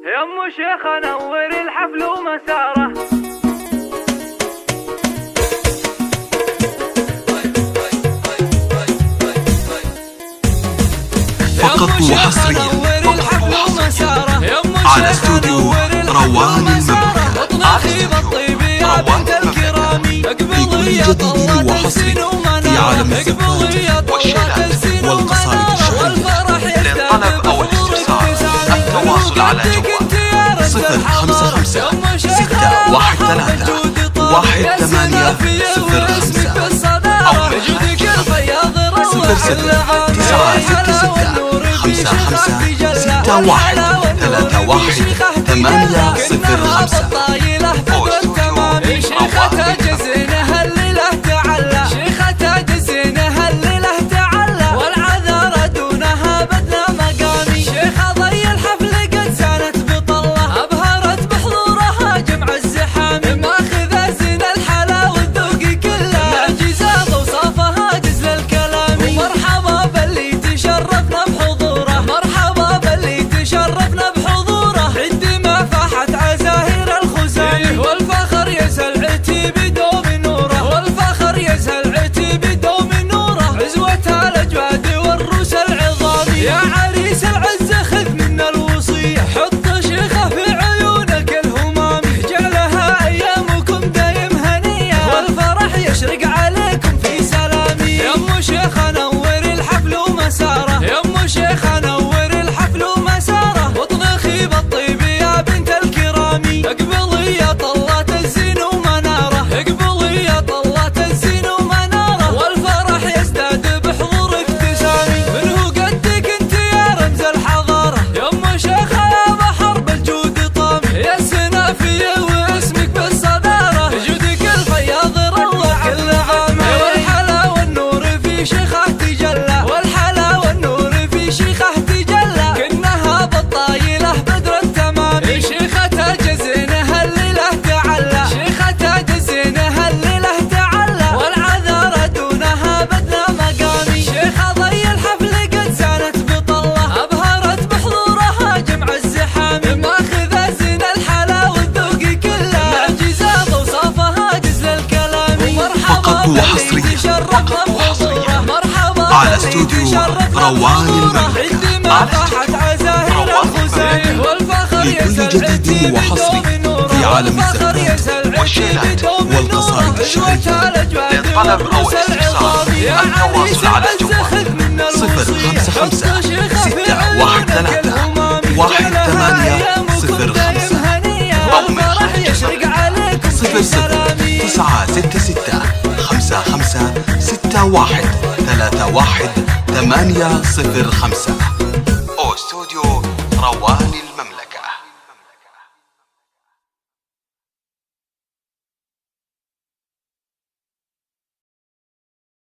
يا ام شيخ نور الحفل ومساره. فقط وحصريا على استوديو روان المملكة لكل جديد وحصري في عالم الزفات والشيلات والقصائد الشعرية. للطلب أو الاستفسار التواصل على جوال 055 613 1805 أو من خلال 06 966 55 61 31 805 أو وحصريا على استوديو روان المملكة لكل جديد وحصري في عالم الزفات والشيلات والقصائد الشعرية. للطلب أو الاستفسار التواصل على جوال 055 613 1805 أو من خلال 06 966 55 61 31 805 أو استوديو روان المملكة.